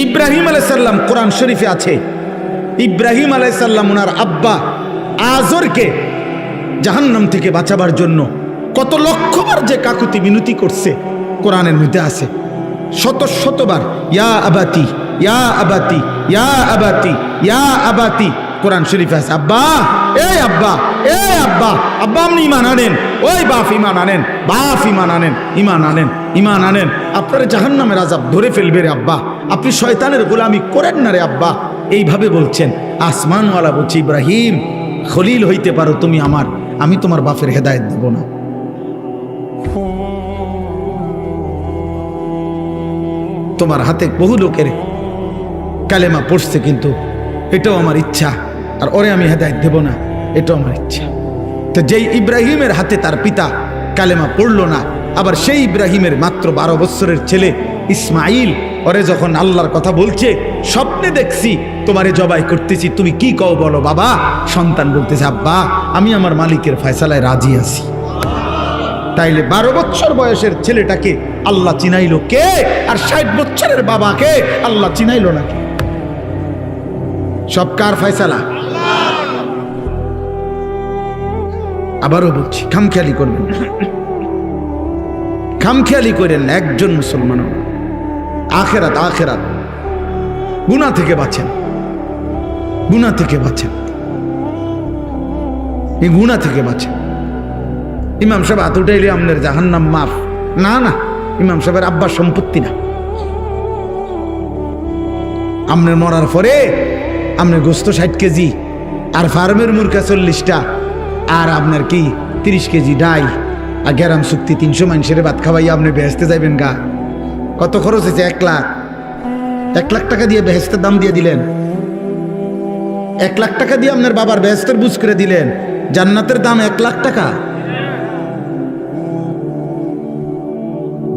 ইব্রাহিম আলাইহিস সালাম কোরআন শরীফে আছে, ইব্রাহিম আলাইহিস সালাম ওনার আব্বা আজরকে জাহান্নাম থেকে বাঁচাবার জন্য কত লক্ষবার যে কাকুতি মিনতি করছে কোরআনের মধ্যে আছে। শত শতবার ইয়া আবাতি ইয়া আবাতি ইয়া আবাতি ইয়া আবাতি কোরআন শরীফে আছে। আব্বা, এই আব্বা, এই আব্বা, আব্বা আপনি ইমান আনেন, ওই বাপ ইমান আনেন, বাপ ইমান আনেন, ইমান আনেন, ইমান আনেন। আপনার জাহান্নামের আযাব ধরে ফেলবে রে আব্বা, আপনি শয়তানের গোলামি করেন না রে আব্বা। এইভাবে বলছেন। আসমানওয়ালা বলছে, ইব্রাহিম খলিল হইতে পারো তুমি আমার, আমি তোমার বাপের হেদায়েত দেব না। তোমার হাতে বহু লোকের কালেমা পড়ছে, কিন্তু এটাও আমার ইচ্ছা, আর ওরে আমি হেদায়েত দেব না, এটাও আমার ইচ্ছা। তো যেই ইব্রাহিমের হাতে তার পিতা কালেমা পড়ল না, আবার সেই ইব্রাহিমের মাত্র 12 বছরের ছেলে ইসমাইল ওরে যখন আল্লাহর কথা বলছে, স্বপ্নে দেখছি তোমারে জবাই করতেছি, তুমি কি কও বলো বাবা। সন্তান বলতেছে, আব্বা আমি আমার মালিকের ফয়সালায় রাজি আছি। তাইলে 12 বছর বয়সের ছেলেটাকে আল্লাহ চিনাইলো কে, আর 60 বছরের বাবাকে আল্লাহ চিনাইলো না কে? সব কার ফয়সালা? আবারও বলছি, খামখেয়ালি করবেন, খামখেয়ালি করেন না। একজন মুসলমান আখেরাত, আখেরাত গুনাহ থেকে বাঁচেন, গুনাহ থেকে বাঁচেন, এই গুনাহ থেকে বাঁচেন। ইমাম সাহেব হাত উঠাইলে আপনার জাহান্নাম মাফ না, না, ইমাম সাহেবের আব্বার সম্পত্তি না। আপনার মরার পরে আপনার গোস্ত 60 কেজি, আর ফার্মের মুরগা 40টা, আর আপনার কি 30 কেজি ডাই, আর গ্যারাম চুক্তি 300 মানুষের ভাত খাওয়াইয়া আপনি বেহেস্তে যাইবেন গা। কত খরচ হয়েছে? 1 লাখ। 1 লাখ টাকা দিয়ে বেহেস্তের দাম দিয়ে দিলেন। 1 লাখ টাকা দিয়ে আপনার বাবার বেহেস্তের বুঝ করে দিলেন। জান্নাতের দাম 1 লাখ টাকা।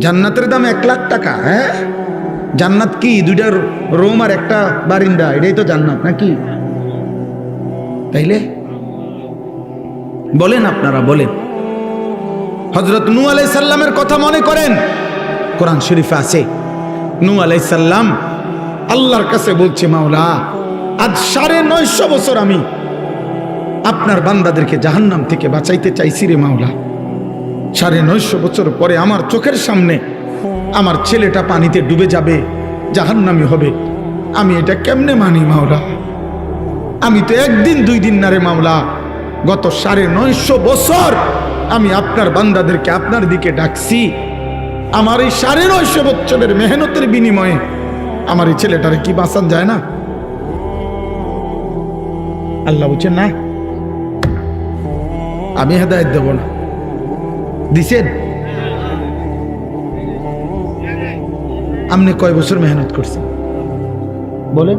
জান্নাতের দাম 1 লাখ টাকা। হ্যাঁ, জান্নাত কি 2টা রুম আর একটা বারিন্দা, এটাই তো জান্নাত নাকি? তাইলে বলেন, আপনারা বলেন। হযরত নূহ আলাইহিস সালামের কথা মনে করেন, কোরআন শরীফে আছে। নূহ আলাইহিস সালাম আল্লাহর কাছে বলছে, মাওলা আজ 950 বছর আমি আপনার বান্দাদেরকে জাহান্নাম থেকে বাঁচাইতে চাইছি রে মাওলা। 950 বছর পরে আমার চোখের সামনে আমার ছেলেটা পানিতে ডুবে যাবে, জাহান্নামী হবে, আমি এটা কেমনে মানি মাওলা? আমি তো 1 দিন 2 দিন না রে মাওলা, গত 950 বছর আমি আপনার বান্দাদেরকে আপনার দিকে ডাকছি। আমার এই 950 বছরের মেহনতের বিনিময়ে আমার এই ছেলেটারে কি বাঁচান যায় না? আল্লাহ বলছেন, না আমি হেদায়েত দেব না। দিছেন? আপনি কয় বছর মেহনত করছেন বলেন?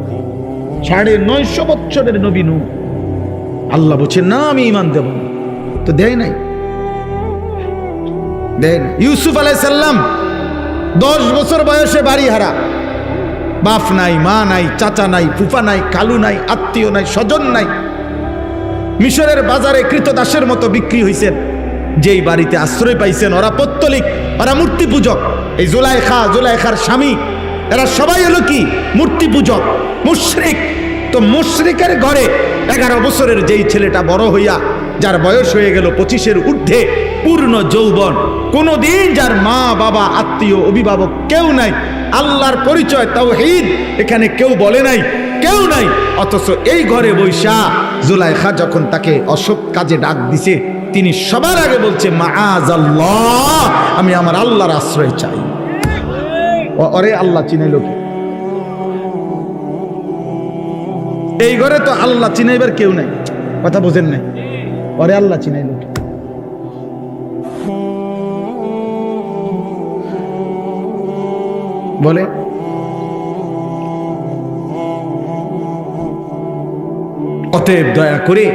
950 বছরের নবী নূহ। আল্লাহ বলছেন, না আমি ঈমান দেব না। তো দেয় নাই, দেন। ইউসুফ আলাইহিস সালাম 10 বছর বয়সে বাড়ি হারা, বাপ নাই, মা নাই, চাচা নাই, ফুফা নাই, খালু নাই, আত্মীয় নাই, স্বজন নাই। মিশরের বাজারে কৃতদাসের মতো বিক্রি হয়েছেন। যেই বাড়িতে আশ্রয় পাইছেন ওরা পৌত্তলিক, ওরা মূর্তি পূজক। এই জুলাইখার স্বামী, এরা সবাই হলো কি মূর্তি পূজক, মুশরিক। তো মুশরিকের ঘরে 11 বছরের যেই ছেলেটা বড় হইয়া, যার বয়স হয়ে গেল 25-এর ঊর্ধ্বে, পূর্ণ যৌবন, কোনদিন যার মা বাবা আত্মীয় অভিভাবক কেউ নাই, আল্লাহর পরিচয় তাওহীদ এখানে কেউ বলে নাই, কেউ নাই। অথচ এই ঘরে বৈশা জুলাইখা যখন তাকে অসৎ কাজে ডাক দিছে, তিনি সবার আগে বলছে, মাআযাল্লাহ, আমি আমার আল্লাহর আশ্রয় চাই। ওরে আল্লাহ চিনাইল কি? এই ঘরে তো আল্লাহ চিনাইবার কেউ নাই, কথা বোঝেন নাই? ওরে আল্লাহ চিনাইল কি? বলে অতএব দয়া করে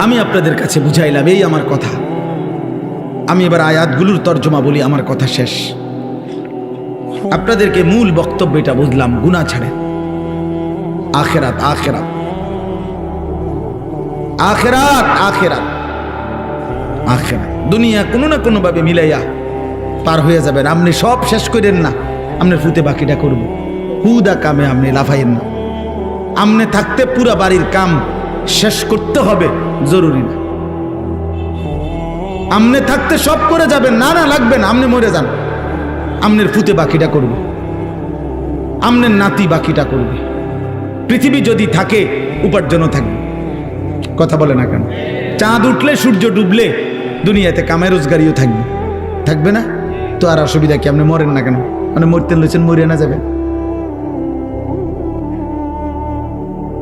আমি আপনাদের কাছে বুঝাইলাম, এই আমার কথা। আমি এবার আয়াতগুলোর তর্জমা বলি, আমার কথা শেষ। আপনাদেরকে মূল বক্তব্যটা বুঝলাম, গুনাহ ছাড়েন। আখিরাত, আখিরাত, আখিরাত, আখিরাত, আখিরাত। দুনিয়া কোনো না কোনো ভাবে মিলাইয়া পার হয়ে যাবেন। আপনি সব শেষ করেন না, আপনার ফুতে বাকিটা করব। হুদা কামে আপনি লাফাইয়েন না। আমনে থাকতে পুরা বাড়ির কাম শেষ করতে হবে জরুরি না। আমনে থাকতে সব করে যাবেন, না না লাগবে না, আমনে মরে যান, আমনের ফুতে বাকিটা করবে, আমনের নাতি বাকিটা করবে। পৃথিবী যদি থাকে উপার্জনও থাকবে। কথা বলে না কেন? চাঁদ উঠলে সূর্য ডুবলে দুনিয়াতে কামাই রোজগারিও থাকবে, থাকবে না তো আর অসুবিধা কি? আপনি মরেন না কেন? মানে মরতে লইছেন, মরিয়া না যাবেন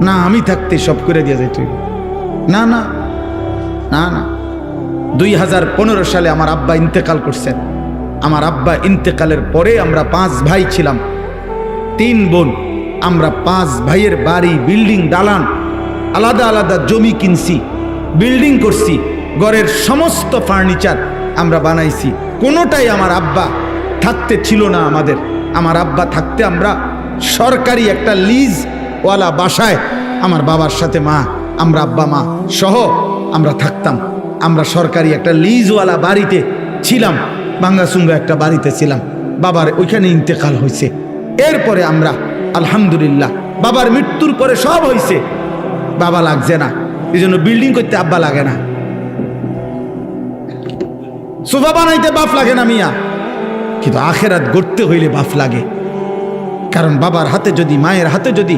না? আমি থাকতে সব করে দিয়ে যাই তুই? না না না না। 2015 সালে আমার আব্বা ইন্তেকাল করছেন। আমার আব্বা ইন্তেকালের পরে আমরা 5 ভাই ছিলাম, 3 বোন। আমরা 5 ভাইয়ের বাড়ি, বিল্ডিং, দালান, আলাদা আলাদা জমি কিনছি, বিল্ডিং করছি, ঘরের সমস্ত ফার্নিচার আমরা বানাইছি। কোনোটাই আমার আব্বা থাকতে ছিল না আমাদের। আমার আব্বা থাকতে আমরা সরকারি একটা লিজ ওয়ালা বাসায় আমার বাবার সাথে মা, আমরা আব্বা মা সহ আমরা থাকতাম। আমরা সরকারি একটা লিজওয়ালা বাড়িতে ছিলাম, ভাঙ্গাচুঙ্গা একটা বাড়িতে ছিলাম। বাবার ওইখানে ইন্তেকাল হয়েছে। এরপরে আমরা আলহামদুলিল্লাহ বাবার মৃত্যুর পরে সব হয়েছে, বাবা লাগছে না, এই জন্য বিল্ডিং করতে আব্বা লাগে না, সোফা বানাইতে বাপ লাগে না মিয়া। কিন্তু আখেরাত গড়তে হইলে বাপ লাগে। কারণ বাবার হাতে যদি, মায়ের হাতে যদি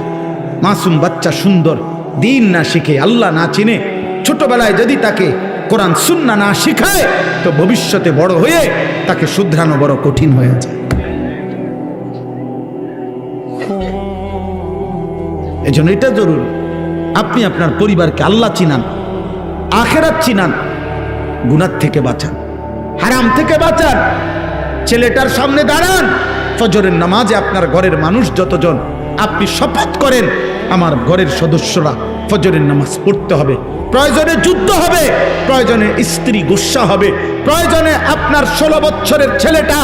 মাসুম বাচ্চা সুন্দর দিন না শিখে, আল্লাহ না চিনে, ছোটবেলায় যদি তাকে কোরআন সুন্নাহ না শিখায়, তো ভবিষ্যতে বড় হয়ে তাকে শুধরানো বড় কঠিন হয়ে যায়। এজন্য এটা জরুরি, আপনি আপনার পরিবারকে আল্লাহ চিনান, আখেরাত চিনান, গুনাহ থেকে বাঁচান, হারাম থেকে বাঁচান। ছেলেটার সামনে দাঁড়ান, ফজরের নামাজে আপনার ঘরের মানুষ যতজন, আপনি শপথ করেন আমার ঘরের সদস্যরা ফজরের নামাজ পড়তে হবে। প্রয়োজনে যুদ্ধ হবে, প্রয়োজনে স্ত্রী গুসা হবে, প্রয়োজনে আপনার 16 বছরের ছেলেটা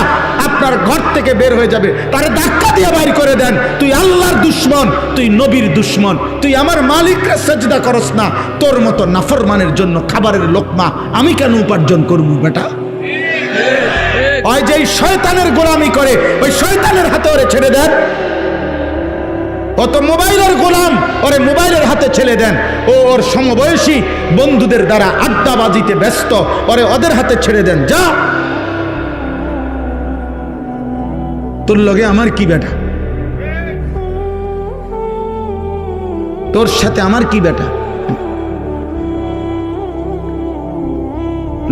আপনার ঘর থেকে বের হয়ে যাবে, তারে ধাক্কা দিয়ে বাইর করে দেন। তুই আল্লাহর দুশ্মন, তুই নবীর দুশ্মন, তুই আমার মালিককে সেজদা করস না, তোর মতো নাফরমানের জন্য খাবারের লোকমা আমি কেন উপার্জন করবো বেটা? ওই যে শয়তানের গোলামি করে, ওই শয়তানের হাতে ওরে ছেড়ে দেন। অত মোবাইলের গোলাম, ওরে মোবাইলের হাতে ছেড়ে দেন। ও ওর সমবয়সী বন্ধুদের দ্বারা আড্ডাবাজিতে ব্যস্ত, ওরে ওদের হাতে ছেড়ে দেন। যা, তোর লগে আমার কি বেটা? তোর সাথে আমার কি বেটা?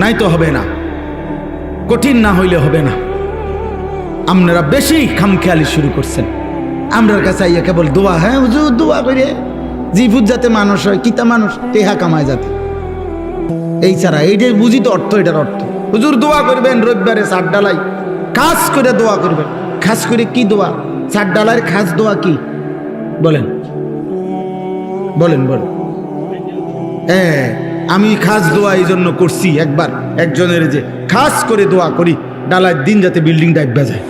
নাই তো হবে না, কঠিন না হইলে হবে না। আপনারা বেশি খামখেয়ালি শুরু করছেন। আমরার কাছে আইয়া কেবল দোয়া, হ্যাঁ হুজুর দোয়া করে জিভুত যাতে মানুষ হয়, কিতা মানুষ টেহা কামায় যাতে, এই ছাড়া এইটাই বুঝি তো অর্থ। এটার অর্থ হুজুর দোয়া করবেন রবিবারে সাত ডালাই খাস করে দোয়া করবেন। খাস করে কি দোয়া? সাত ডালার খাস দোয়া কি বলেন? বলেন বলেন। হ্যাঁ, আমি খাস দোয়া এই জন্য করছি, একবার একজনের যে খাস করে দোয়া করি ডালার দিন যাতে বিল্ডিংটা একবার যায়।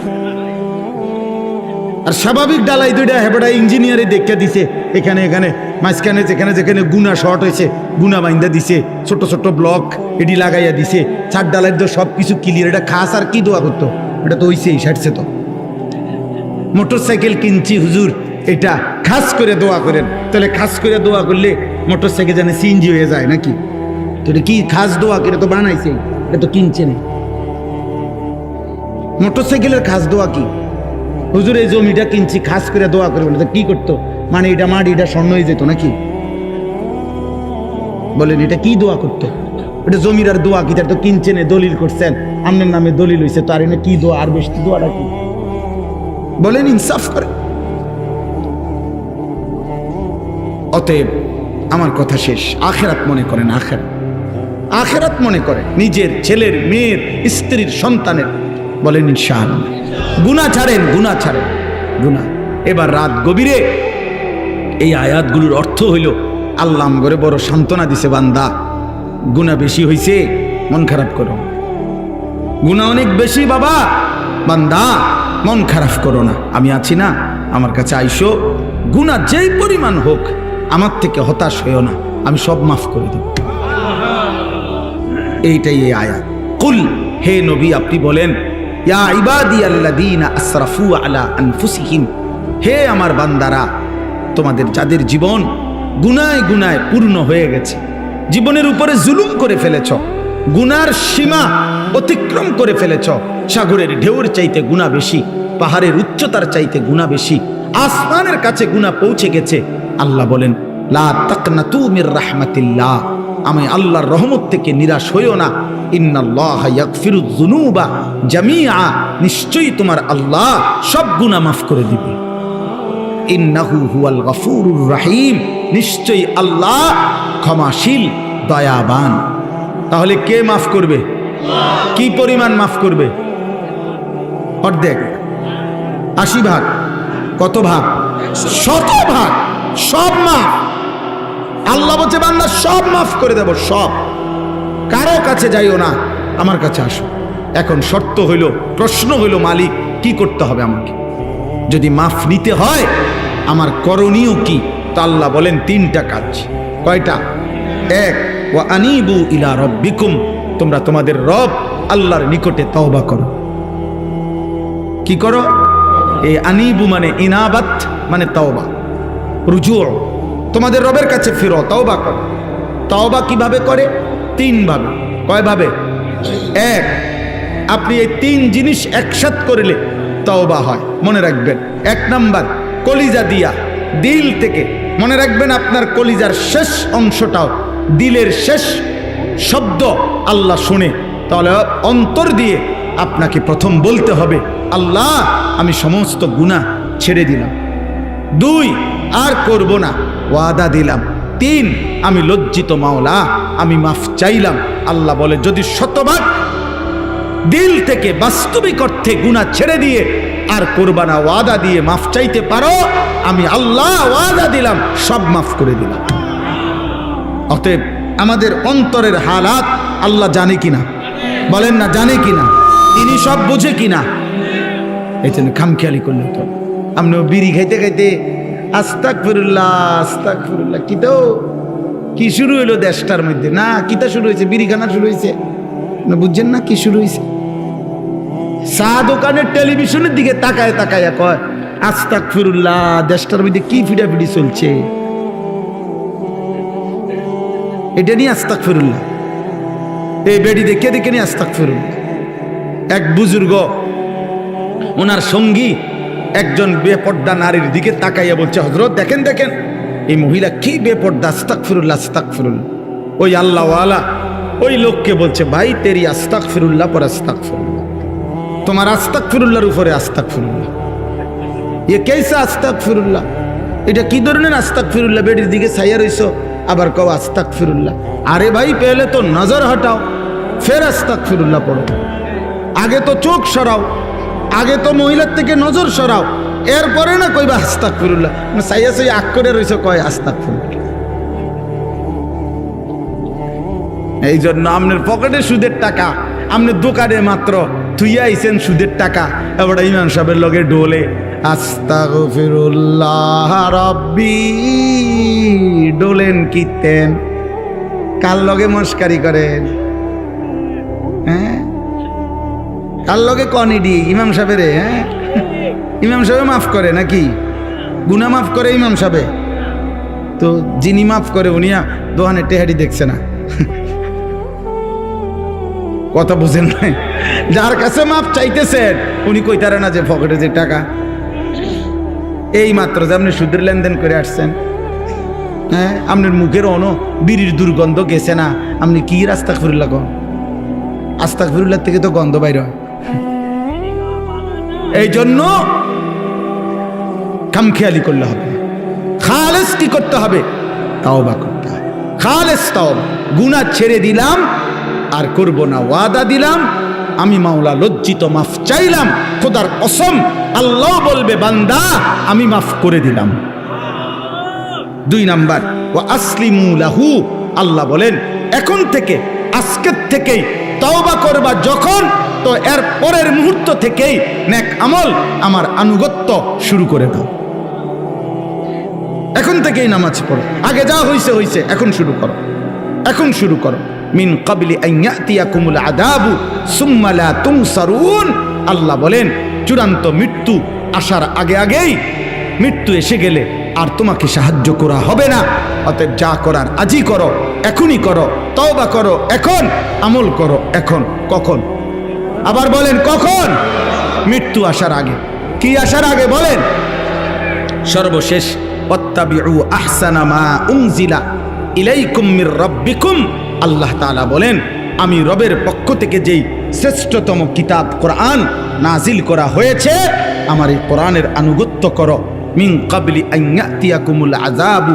আর স্বাভাবিক ডালাই দুইটা হেবড়া ইঞ্জিনিয়ারে দেখে দিছে, এখানে এখানে মাঝখানে যেখানে যেখানে গুনা শর্ট হয়েছে গুনা বাইন্দা দিছে, ছোট ছোট ব্লক এটি লাগাইয়া দিছে। ছাদ ডালাই তো সব কিছু ক্লিয়ার। এটা খাস আর কি দোয়া করতো? এটা তো হইছেই, সারছে তো। মোটর সাইকেল কিনছি হুজুর, এটা খাস করে দোয়া করেন। তাহলে খাস করে দোয়া করলে মোটর সাইকেল জানে সিএনজি হয়ে যায় নাকি? তো এটা কি খাস দোয়া? এটা তো বানাইছে, এটা তো কিনছে না। মোটর সাইকেলের খাস দোয়া কি? হুজুর এই জমিটা কিনছি খাস করে দোয়া করবেন। কি করতো? মানে এটা মাটি, এটা স্বর্ণ হয়ে যেত নাকি? বলেন, এটা কি দোয়া করতো? এটা জমির আর দোয়া কি? তার তো কিনছেন, দলিল করছেন, আপনার নামে দলিল হয়েছে, তো আর এটা কি দোয়া? আর বেশি দোয়াটা কি? বলেন, ইনসাফ করে। অতএব আমার কথা শেষ, আখেরাত মনে করেন, আখেরাত মনে করেন, নিজের ছেলের, মেয়ের, স্ত্রীর, সন্তানের। বলেন ইনশাআল্লাহ। গুনাহ ছাড়েন, গুনাহ ছাড়েন, গুনাহ। এবার রাত গভীরে এই আয়াতগুলোর অর্থ হইল আল্লাহ আমগরে বড় সান্ত্বনা দিছে, বান্দা গুনাহ বেশি হইছে, মন খারাপ করো। গুনাহ অনেক বেশি বাবা, বান্দা মন খারাপ করো না, আমি আছি না, আমার কাছে আইসো। গুনাহ যেই পরিমাণ হোক আমার থেকে হতাশ হইও না, আমি সব মাফ করে দেব। এইটাই এই আয়াত। কুল, হে নবী আপনি বলেন, ইয়া ইবাদিয়াল্লাযীনা আসরাফু আলা আনফুসিহিম হে আমার বান্দারা, তোমাদের যাদের জীবন গুনায় গুনায় পূর্ণ হয়ে গেছে, জীবনের উপরে জুলুম করে ফেলেছ, গুনার সীমা অতিক্রম করে ফেলেছ, সাগরের ঢেউর চাইতে গুনাহ বেশি, পাহাড়ের উচ্চতার চাইতে গুনাহ বেশি, আসমানের কাছে গুনাহ পৌঁছে গেছে, আল্লাহ বলেন লা তাকনাতু মির রাহমাতিল্লাহ, আমি আল্লাহর রহমত থেকে নিরাশ হইও না। ইন্নাল্লাহা ইয়াগফিরুয যুনুবা জামিআ, নিশ্চয়ই তোমার আল্লাহ সব গুনাহ মাফ করে দিবে। ইন্নাহু হুয়াল গফুরুর রহিম, নিশ্চয়ই আল্লাহ ক্ষমাশীল দয়াবান। তাহলে কে মাফ করবে? কি পরিমাণ মাফ করবে? অর্ধেক, 80 ভাগ, কত ভাগ? 100 ভাগ, সব মাফ। আল্লাহ বলছে বান্দা সব মাফ করে দেব, সব। কারো কাছে যাইও না, আমার কাছে আসো। এখন শর্ত হইল, প্রশ্ন হইল, মালিক কি করতে হবে আমাকে? যদি মাফ নিতে হয় আমার করণীয় কি? তো আল্লাহ বলেন 3টা কাজ। কয়টা? 1, ওয়া আনিবু ইলা রাব্বিকুম, তোমরা তোমাদের রব আল্লাহর নিকটে তওবা করো। কি করো? এই আনিবু মানে ইনাবাত, মানে তওবা, রুজু, তোমাদের রবের কাছে ফিরো, তওবা করো। তওবা কিভাবে করে? 3 ভাবে। কয় ভাবে? 1, আপনি এই 3 জিনিস একসাথ করলে তওবা হয়, মনে রাখবেন। 1 নাম্বার, কলিজা দিয়া, দিল থেকে। মনে রাখবেন আপনার কলিজার শেষ অংশটাও দিলের শেষ শব্দ আল্লাহ শুনে, তাহলে অন্তর দিয়ে আপনাকে প্রথম বলতে হবে আল্লাহ আমি সমস্ত গুনাহ ছেড়ে দিলাম। 2, আর করব না, ওয়াদা দিলাম। 3, আমি লজ্জিত মাওলা, আমি মাফ চাইলাম। আল্লাহ বলে যদি 100 দিল থেকে বাস্তবিক অর্থে গুনাহ ছেড়ে দিয়ে আর করবা না, ওয়াদা দিয়ে মাফ চাইতে পারো, আমি আল্লাহ ওয়াদা দিলাম সব মাফ করে দিলাম। অতএব আমাদের অন্তরের হালাত আল্লাহ জানে কিনা? বলেন না, জানে কিনা? তিনি সব বুঝে কিনা? এই জন্য খামখেয়ালি করলে তো আপনি বিড়ি খাইতে খাইতে আস্তাগফিরুল্লাহ আস্তাগফিরুল্লাহ, কি তো কি শুরু হইলো দেশটার মধ্যে? না, কিতা শুরু হয়েছে? বিড়ি খানা শুরু হয়েছে না? বুঝছেন না কি শুরু হয়েছে? চা দোকানের টেলিভিশনের দিকে তাকায় তাকায় কয় আস্তাগফিরুল্লাহ। দেশটার মধ্যে কি ফিডাফিডি চলছে, এটা নিয়ে আস্তাগফিরুল্লাহ। এই বেডি দেখে দেখে নিয়ে আস্তাগফিরুল্লাহ। এক বুজুর্গ, ওনার সঙ্গী একজন বেপর্দা নারীর দিকে তাকাইয়া বলছে হযরত দেখেন দেখেন এই মহিলা কি বেপর্দা, আস্তাগফিরুল্লাহ আস্তাগফিরুল্লাহ। ওই আল্লাহওয়ালা ওই লোককে বলছে ভাই তেরি আস্তাগফিরুল্লাহ পর আস্তাগফিরুল্লাহ, তোমার আস্তাগফিরুল্লাহর উপরে আস্তাগফিরুল্লাহ। এ কেসা আস্তাগফিরুল্লাহ? এটা কি ধরনের আস্তাগফিরুল্লাহ? বেডির দিকে ছাইয়া রইছো আবার কও আস্তাগফিরুল্লাহ। আরে ভাই পেলে তো নজর হটাও, ফের আস্তাগফিরুল্লাহ পড়ো। আগে তো চোখ সরাও, আগে তো মহিলার থেকে নজর সরাও, এরপরে না কইবা আস্তাগফিরুল্লাহ। ছাইয়া ছাইয়া আগ করে রইছো কয় আস্তাগফিরুল্লাহ। এই জন্য আপনার পকেটে সুদের টাকা, আপনি দোকানে মাত্র থুইয়া আইছেন সুদের টাকা, এবার ইমাম সাহেবের লগে ডোলে আস্তাগফিরুল্লাহ রাব্বি, ডোলেন কীর্তেন, কার লগে মস্কারি করেন? হ্যাঁ, কার লগে কনিডি? ইমাম সাহেবের। হ্যাঁ, ইমাম সাহেব মাফ করে নাকি? গুনাহ মাফ করে ইমাম সাহেব? তো যিনি মাফ করে উনিয়া দোহানে টেহারি দেখছে না, কথা বুঝেন নাই? যার কাছে মাপ চাইতেছেন উনি কইতারে না যে পকেটে যে টাকা। এই মাত্র যে আপনি সুদের লেনদেন করে আসছেন, হ্যাঁ, আপনার মুখের বিড়ির দুর্গন্ধ গেছে না, আপনি কি আস্তাগফিরুল্লাহ কন? আস্তাগফিরুল্লাহ থেকে তো গন্ধ বাইর হয়। এই জন্য খামখেয়ালি করলে হবে, খালেস কি করতে হবে? তাওবা করতে হবে, খালেস তাওবা। গুনাহ ছেড়ে দিলাম আর করব না, ওয়াদা দিলাম, আমি মাওলা লজ্জিত, মাফ চাইলাম। খোদার কসম আল্লাহ বলবে বান্দা আমি মাফ করে দিলাম। 2 নাম্বার, ওয়া আসলিমু লাহু, আল্লাহ বলেন এখন থেকে, আজকের থেকেই তওবা করবা যখন, তো এর পরের মুহূর্ত থেকেই নেক আমল আমার আনুগত্য শুরু করে দাও। এখন থেকেই নামাজ পড়ো, আগে যা হইছে হইছে, এখন শুরু করো, এখন শুরু করো। মিন ক্বাবলি আন ইয়াতিয়াকুমুল আযাবু সুম্মা লা তুনসারুন, আল্লাহ বলেন চূড়ান্ত মৃত্যু আসার আগে আগেই মৃত্যু এসে গেলে আর তোমাকে সাহায্য করা হবে না। অতএব যা করার আজই করো, এখনই করো, তওবা করো এখন, আমল করো এখন। কখন? আবার বলেন কখন? মৃত্যু আসার আগে। কি আসার আগে বলেন? সর্বশেষ ওয়াত্তাবিউ আহসানা মা উনজিলা ইলাইকুম মির রাব্বিকুম, আল্লাহ তাআলা বলেন আমি রবের পক্ষ থেকে যেই শ্রেষ্ঠতম কিতাব কোরআন নাজিল করা হয়েছে, আমার এই কোরআনের আনুগত্য করো। মিন ক্বাবলি আন ইয়াতিয়াকুমুল আযাবু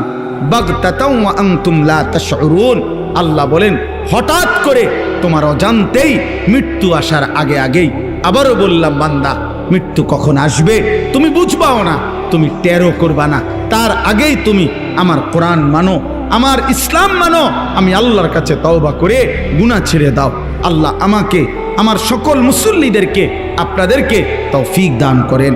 বাগতাতাও ওয়া আনতুম লা তাশউরুন, আল্লাহ বলেন হঠাৎ করে তোমার অজান্তেই মৃত্যু আসার আগে আগেই। আবারও বললাম বান্দা, মৃত্যু কখন আসবে তুমি বুঝবাও না, তুমি টেরও করবা না, তার আগেই তুমি আমার কোরআন মানো, আমার ইসলাম মানো। আমি আল্লাহর কাছে তওবা করে গুনাহ ছেড়ে দাও। আল্লাহ আমাকে, আমার সকল মুসল্লিদেরকে, আপনাদেরকে তৌফিক দান করেন।